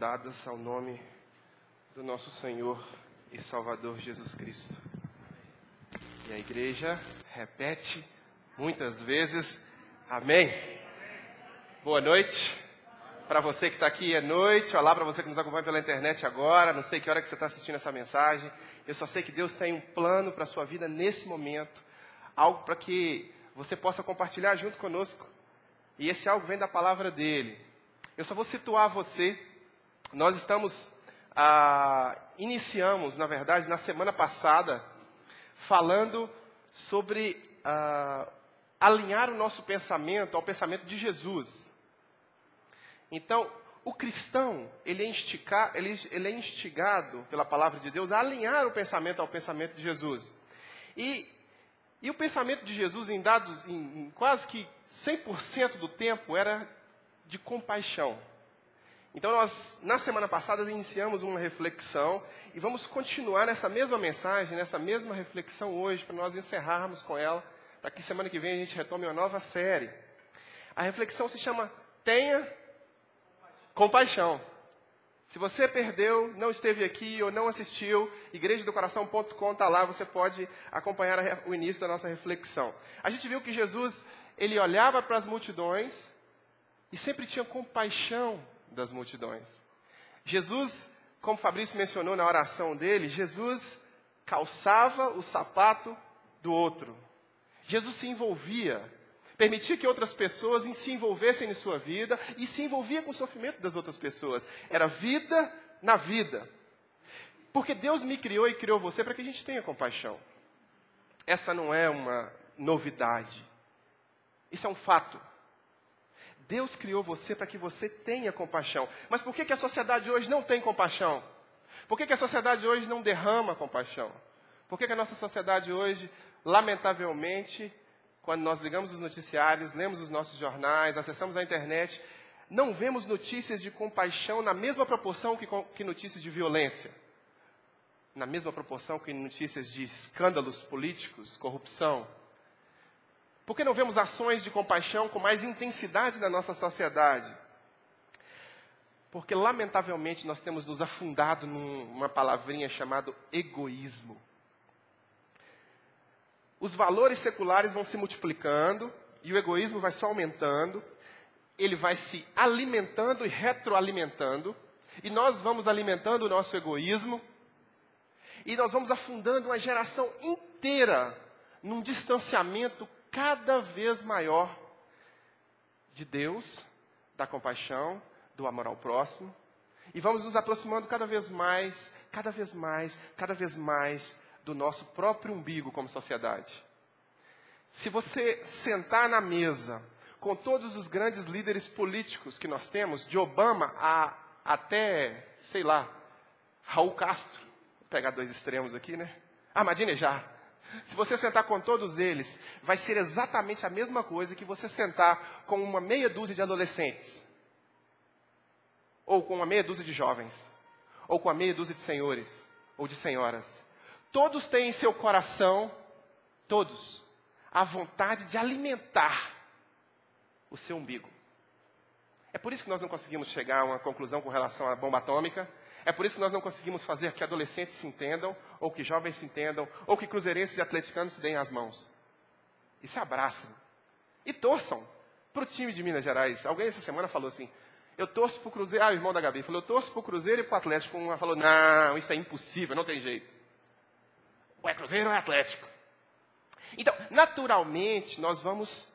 dadas ao nome do nosso Senhor e Salvador Jesus Cristo. E a igreja repete muitas vezes, amém. Boa noite. Para você que está aqui é noite. Olá para você que nos acompanha pela internet agora. Não sei que hora que você está assistindo essa mensagem. Eu só sei que Deus tem um plano para a sua vida nesse momento. Algo para que você possa compartilhar junto conosco. E esse algo vem da palavra dele. Eu só vou situar você. Nós iniciamos, na verdade, na semana passada, falando sobre alinhar o nosso pensamento ao pensamento de Jesus. Então, o cristão, ele é instigado pela palavra de Deus a alinhar o pensamento ao pensamento de Jesus. E o pensamento de Jesus, em quase que 100% do tempo, era de compaixão. Então, nós, na semana passada, iniciamos uma reflexão e vamos continuar nessa mesma mensagem, nessa mesma reflexão hoje, para nós encerrarmos com ela, para que semana que vem a gente retome uma nova série. A reflexão se chama Tenha Compaixão. Se você perdeu, não esteve aqui ou não assistiu, igrejadocoração.com está lá, você pode acompanhar o início da nossa reflexão. A gente viu que Jesus, ele olhava para as multidões e sempre tinha compaixão das multidões. Jesus, como Fabrício mencionou na oração dele, Jesus calçava o sapato do outro. Jesus se envolvia, permitia que outras pessoas se envolvessem em sua vida e se envolvia com o sofrimento das outras pessoas. Era vida na vida. Porque Deus me criou e criou você para que a gente tenha compaixão. Essa não é uma novidade. Isso é um fato. Deus criou você para que você tenha compaixão. Mas por que a sociedade hoje não tem compaixão? Por que a sociedade hoje não derrama compaixão? Por que a nossa sociedade hoje, lamentavelmente, quando nós ligamos os noticiários, lemos os nossos jornais, acessamos a internet, não vemos notícias de compaixão na mesma proporção que notícias de violência? Na mesma proporção que notícias de escândalos políticos, corrupção? Por que não vemos ações de compaixão com mais intensidade na nossa sociedade? Porque, lamentavelmente, nós temos nos afundado numa palavrinha chamada egoísmo. Os valores seculares vão se multiplicando e o egoísmo vai só aumentando. Ele vai se alimentando e retroalimentando. E nós vamos alimentando o nosso egoísmo. E nós vamos afundando uma geração inteira num distanciamento cada vez maior de Deus, da compaixão, do amor ao próximo. E vamos nos aproximando cada vez mais do nosso próprio umbigo como sociedade. Se você sentar na mesa com todos os grandes líderes políticos que nós temos, de Obama até, sei lá, Raul Castro, vou pegar dois extremos aqui, né? Ahmadinejad. Se você sentar com todos eles, vai ser exatamente a mesma coisa que você sentar com uma meia dúzia de adolescentes. Ou com uma meia dúzia de jovens. Ou com uma meia dúzia de senhores. Ou de senhoras. Todos têm em seu coração, todos, a vontade de alimentar o seu umbigo. É por isso que nós não conseguimos chegar a uma conclusão com relação à bomba atômica. É por isso que nós não conseguimos fazer que adolescentes se entendam, ou que jovens se entendam, ou que cruzeirenses e atleticanos se deem as mãos. E se abraçam. E torçam para o time de Minas Gerais. Alguém essa semana falou assim, eu torço para o Cruzeiro. O irmão da Gabi falou, eu torço para o Cruzeiro e para o Atlético. Um falou, não, isso é impossível, não tem jeito. Ou é Cruzeiro ou é Atlético. Então, naturalmente, nós vamos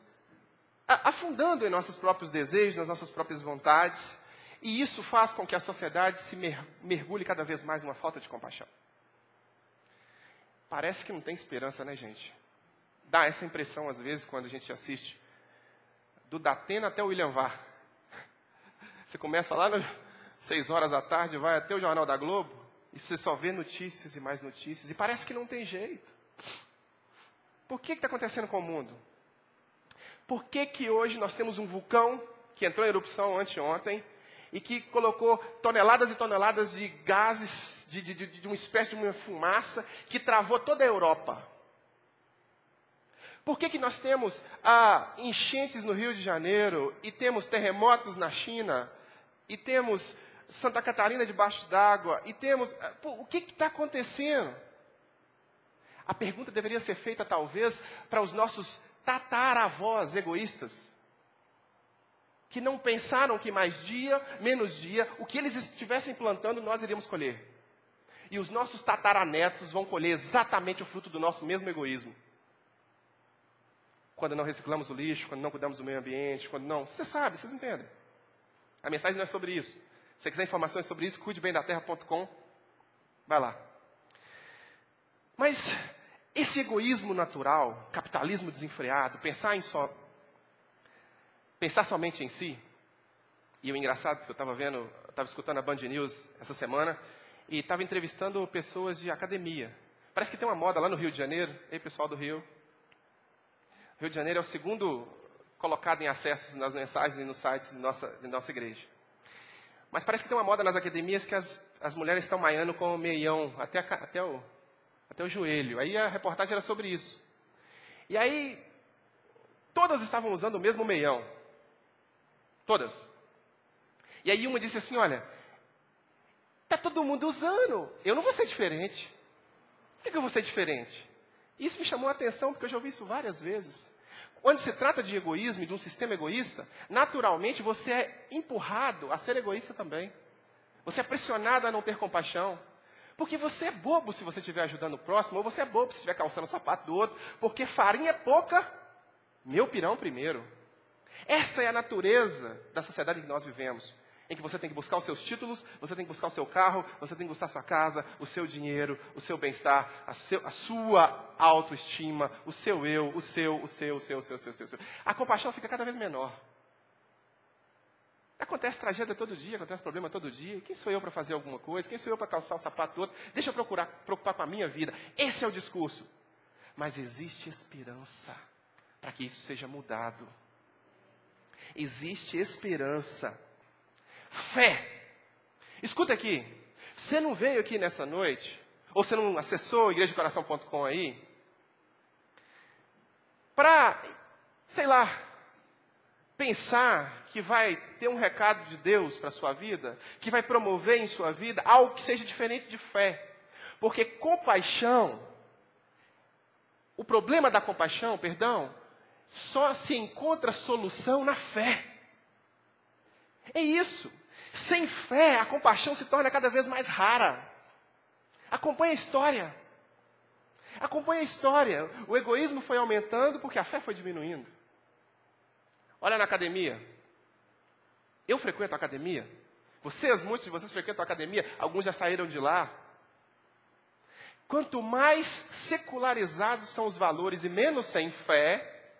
afundando em nossos próprios desejos, nas nossas próprias vontades. E isso faz com que a sociedade se mergulhe cada vez mais numa falta de compaixão. Parece que não tem esperança, né, gente? Dá essa impressão, às vezes, quando a gente assiste do Datena até o William Vahr. Você começa lá às 6 horas da tarde, vai até o Jornal da Globo, e você só vê notícias e mais notícias, e parece que não tem jeito. Por que está acontecendo com o mundo? Por que hoje nós temos um vulcão que entrou em erupção anteontem, e que colocou toneladas e toneladas de gases, de uma espécie de uma fumaça, que travou toda a Europa? Por que nós temos enchentes no Rio de Janeiro, e temos terremotos na China, e temos Santa Catarina debaixo d'água, e temos... o que está acontecendo? A pergunta deveria ser feita, talvez, para os nossos tataravós egoístas, que não pensaram que mais dia, menos dia, o que eles estivessem plantando, nós iríamos colher. E os nossos tataranetos vão colher exatamente o fruto do nosso mesmo egoísmo. Quando não reciclamos o lixo, quando não cuidamos do meio ambiente, quando não... Você sabe, vocês entendem. A mensagem não é sobre isso. Se você quiser informações sobre isso, cuidebemdaterra.com. Vai lá. Mas esse egoísmo natural, capitalismo desenfreado, pensar somente em si. E o engraçado que eu estava escutando a Band News essa semana, e estava entrevistando pessoas de academia. Parece que tem uma moda lá no Rio de Janeiro. Ei, pessoal do Rio. Rio de Janeiro é o segundo colocado em acessos nas mensagens e nos sites de nossa igreja. Mas parece que tem uma moda nas academias que as mulheres estão malhando com o meião até o joelho. Aí a reportagem era sobre isso. E aí, todas estavam usando o mesmo meião. Todas. E aí uma disse assim, olha, está todo mundo usando, eu não vou ser diferente. Por que eu vou ser diferente? Isso me chamou a atenção, porque eu já ouvi isso várias vezes. Quando se trata de egoísmo e de um sistema egoísta, naturalmente você é empurrado a ser egoísta também. Você é pressionado a não ter compaixão. Porque você é bobo se você estiver ajudando o próximo, ou você é bobo se estiver calçando o sapato do outro. Porque farinha é pouca, meu pirão primeiro. Essa é a natureza da sociedade em que nós vivemos. Em que você tem que buscar os seus títulos, você tem que buscar o seu carro, você tem que buscar a sua casa, o seu dinheiro, o seu bem-estar, a sua autoestima, o seu eu, o seu. A compaixão fica cada vez menor. Acontece tragédia todo dia, acontece problema todo dia. Quem sou eu para fazer alguma coisa? Quem sou eu para calçar o sapato do outro? Deixa eu preocupar com a minha vida. Esse é o discurso. Mas existe esperança para que isso seja mudado. Existe esperança. Fé. Escuta aqui. Você não veio aqui nessa noite, ou você não acessou igrejadecoração.com aí, para, sei lá, pensar que vai ter um recado de Deus para a sua vida, que vai promover em sua vida algo que seja diferente de fé. Porque compaixão, o problema da compaixão, só se encontra solução na fé. É isso. Sem fé, a compaixão se torna cada vez mais rara. Acompanhe a história. Acompanhe a história. O egoísmo foi aumentando porque a fé foi diminuindo. Olha na academia. Eu frequento a academia. Muitos de vocês frequentam a academia. Alguns já saíram de lá. Quanto mais secularizados são os valores e menos sem fé,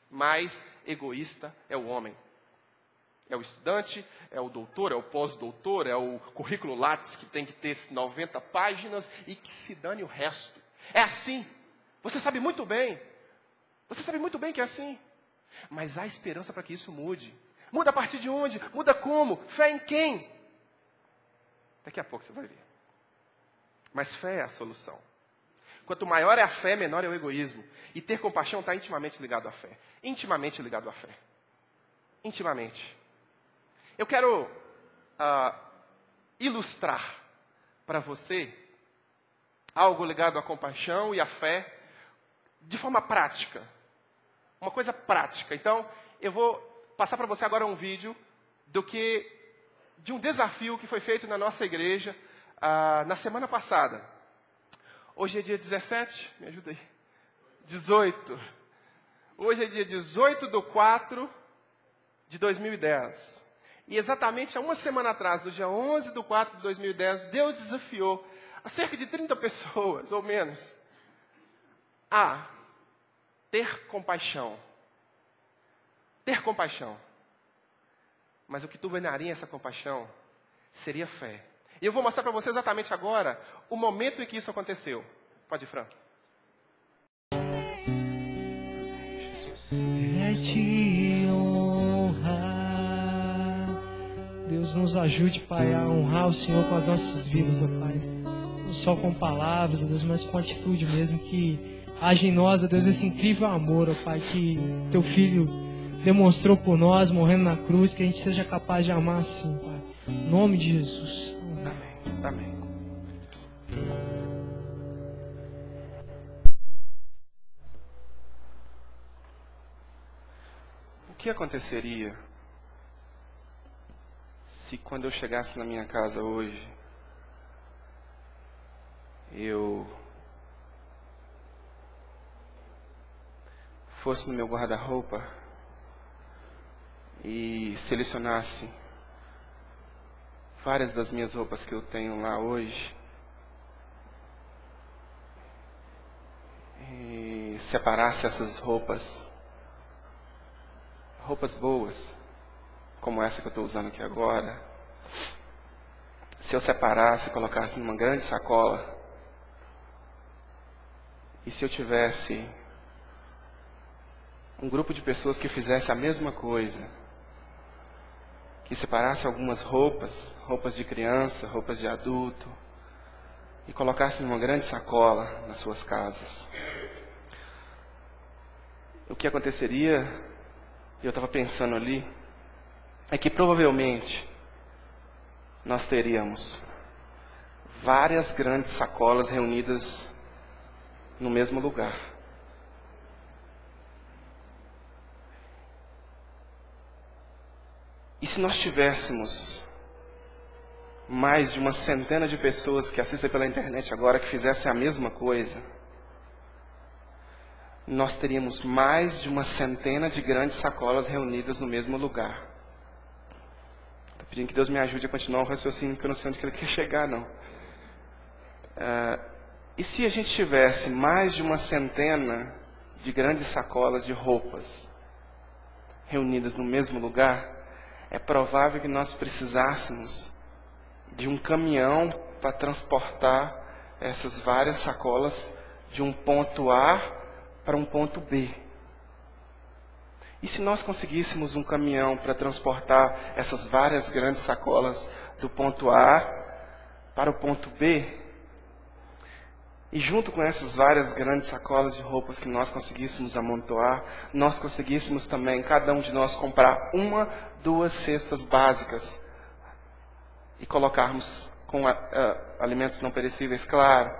mais egoísta é o homem. É o estudante, é o doutor, é o pós-doutor, é o currículo Lattes que tem que ter 90 páginas e que se dane o resto. É assim. Você sabe muito bem. Você sabe muito bem que é assim. Mas há esperança para que isso mude. Muda a partir de onde? Muda como? Fé em quem? Daqui a pouco você vai ver. Mas fé é a solução. Quanto maior é a fé, menor é o egoísmo. E ter compaixão está intimamente ligado à fé. Intimamente ligado à fé. Intimamente. Eu quero ilustrar para você algo ligado à compaixão e à fé de forma prática. Uma coisa prática. Então, eu vou passar para você agora um vídeo de um desafio que foi feito na nossa igreja na semana passada. Hoje é dia 17, me ajuda aí. 18. Hoje é dia 18/4/2010. E exatamente há uma semana atrás, no dia 11/4/2010, Deus desafiou a cerca de 30 pessoas, ou menos, a ter compaixão. Ter compaixão. Mas o que governaria essa compaixão seria fé. E eu vou mostrar para você exatamente agora o momento em que isso aconteceu. Pode ir, Fran. É te honrar. Deus nos ajude, Pai, a honrar o Senhor com as nossas vidas, ó Pai. Não só com palavras, ó Deus, mas com atitude mesmo, que age em nós, ó Deus, esse incrível amor, ó Pai, que Teu Filho demonstrou por nós, morrendo na cruz, que a gente seja capaz de amar assim, Pai. Em nome de Jesus. Amém. Amém. O que aconteceria se quando eu chegasse na minha casa hoje, eu fosse no meu guarda-roupa e selecionasse várias das minhas roupas que eu tenho lá hoje e separasse essas roupas boas, como essa que eu estou usando aqui agora, se eu separasse e colocasse numa grande sacola, e se eu tivesse um grupo de pessoas que fizesse a mesma coisa, que separasse algumas roupas de criança, roupas de adulto, e colocasse numa grande sacola nas suas casas, o que aconteceria, eu estava pensando ali, é que provavelmente nós teríamos várias grandes sacolas reunidas no mesmo lugar. E se nós tivéssemos mais de uma centena de pessoas que assistem pela internet agora que fizessem a mesma coisa, nós teríamos mais de uma centena de grandes sacolas reunidas no mesmo lugar. Estou pedindo que Deus me ajude a continuar o raciocínio, porque eu não sei onde que ele quer chegar, não. E se a gente tivesse mais de uma centena de grandes sacolas de roupas reunidas no mesmo lugar, é provável que nós precisássemos de um caminhão para transportar essas várias sacolas de um ponto A para um ponto B. E se nós conseguíssemos um caminhão para transportar essas várias grandes sacolas do ponto A para o ponto B, e junto com essas várias grandes sacolas de roupas que nós conseguíssemos amontoar, nós conseguíssemos também, cada um de nós, comprar 1, 2 cestas básicas e colocarmos com alimentos não perecíveis, claro,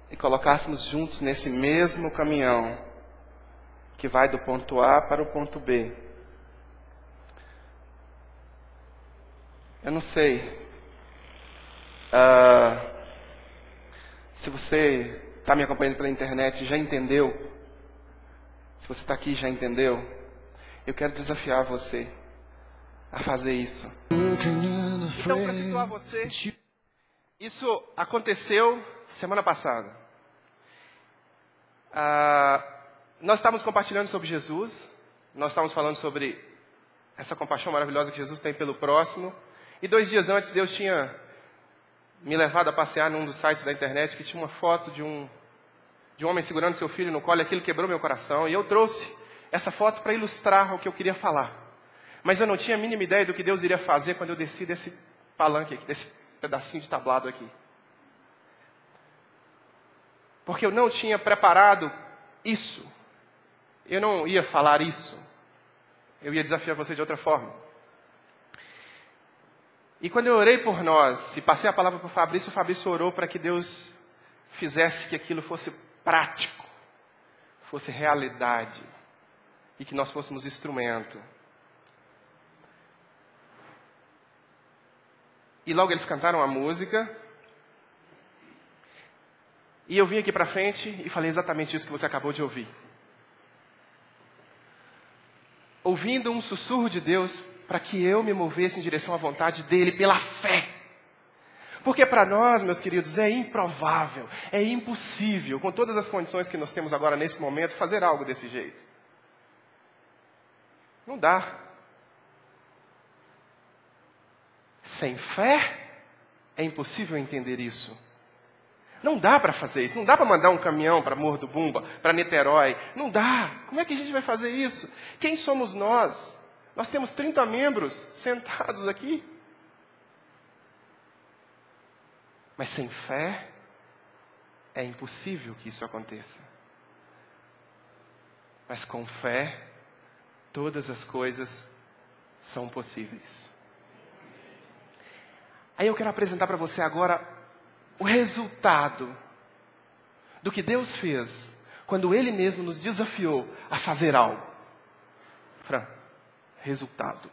e colocássemos juntos nesse mesmo caminhão que vai do ponto A para o ponto B. Eu não sei se você está me acompanhando pela internet e já entendeu, se você está aqui e já entendeu, eu quero desafiar você a fazer isso. Então, para situar você, isso aconteceu semana passada. Nós estávamos compartilhando sobre Jesus, nós estávamos falando sobre essa compaixão maravilhosa que Jesus tem pelo próximo, e 2 dias antes Deus tinha me levado a passear num dos sites da internet que tinha uma foto de um homem segurando seu filho no colo, e aquilo quebrou meu coração, e eu trouxe essa foto para ilustrar o que eu queria falar. Mas eu não tinha a mínima ideia do que Deus iria fazer quando eu desci desse palanque aqui, desse pedacinho de tablado aqui. Porque eu não tinha preparado isso. Eu não ia falar isso. Eu ia desafiar você de outra forma. E quando eu orei por nós, e passei a palavra para o Fabrício orou para que Deus fizesse que aquilo fosse prático, fosse realidade, e que nós fôssemos instrumento. E logo eles cantaram a música, e eu vim aqui para frente e falei exatamente isso que você acabou de ouvir. Ouvindo um sussurro de Deus para que eu me movesse em direção à vontade dEle pela fé. Porque para nós, meus queridos, é improvável, é impossível, com todas as condições que nós temos agora nesse momento, fazer algo desse jeito. Não dá. Sem fé, é impossível entender isso. Não dá para fazer isso. Não dá para mandar um caminhão para Morro do Bumba, para Niterói. Não dá. Como é que a gente vai fazer isso? Quem somos nós? Nós temos 30 membros sentados aqui. Mas sem fé, é impossível que isso aconteça. Mas com fé, todas as coisas são possíveis. Aí eu quero apresentar para você agora o resultado do que Deus fez quando Ele mesmo nos desafiou a fazer algo. Fran, resultado.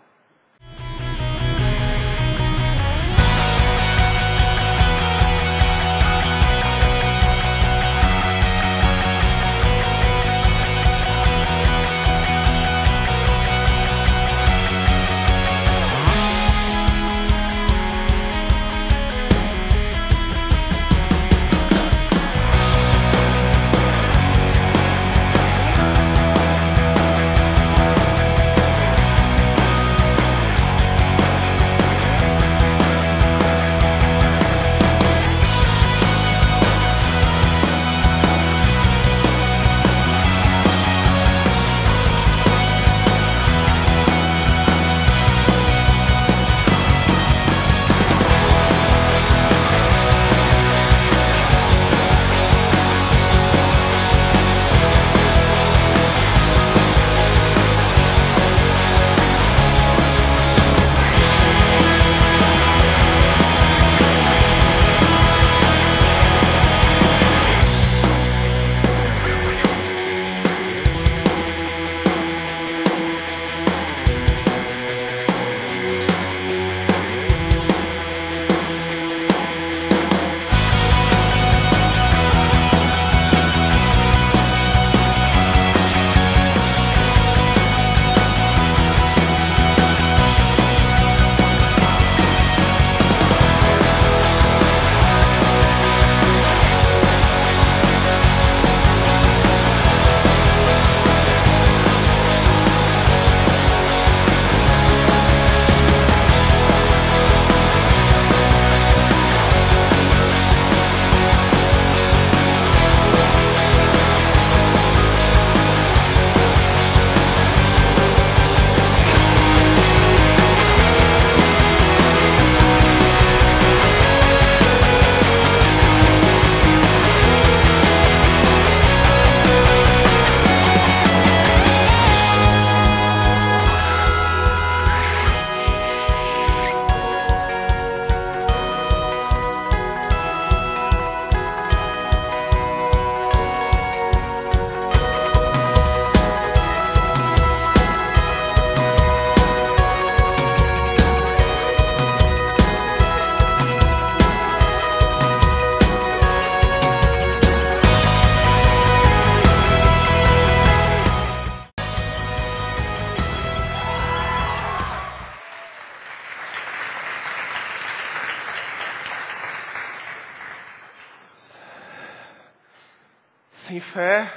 Sem fé,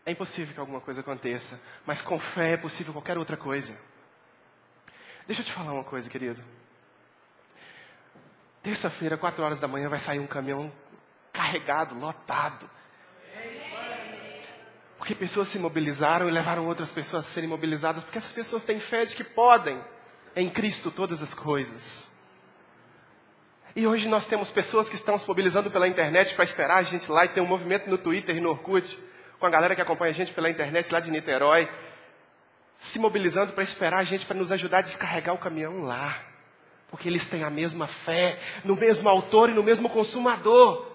é impossível que alguma coisa aconteça. Mas com fé é possível qualquer outra coisa. Deixa eu te falar uma coisa, querido. Terça-feira, 4 horas da manhã, vai sair um caminhão carregado, lotado. Porque pessoas se mobilizaram e levaram outras pessoas a serem mobilizadas. Porque essas pessoas têm fé de que podem, em Cristo, todas as coisas. E hoje nós temos pessoas que estão se mobilizando pela internet para esperar a gente lá. E tem um movimento no Twitter e no Orkut, com a galera que acompanha a gente pela internet lá de Niterói, se mobilizando para esperar a gente para nos ajudar a descarregar o caminhão lá. Porque eles têm a mesma fé, no mesmo autor e no mesmo consumador.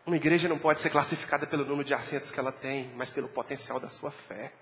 Uma igreja não pode ser classificada pelo número de assentos que ela tem, mas pelo potencial da sua fé.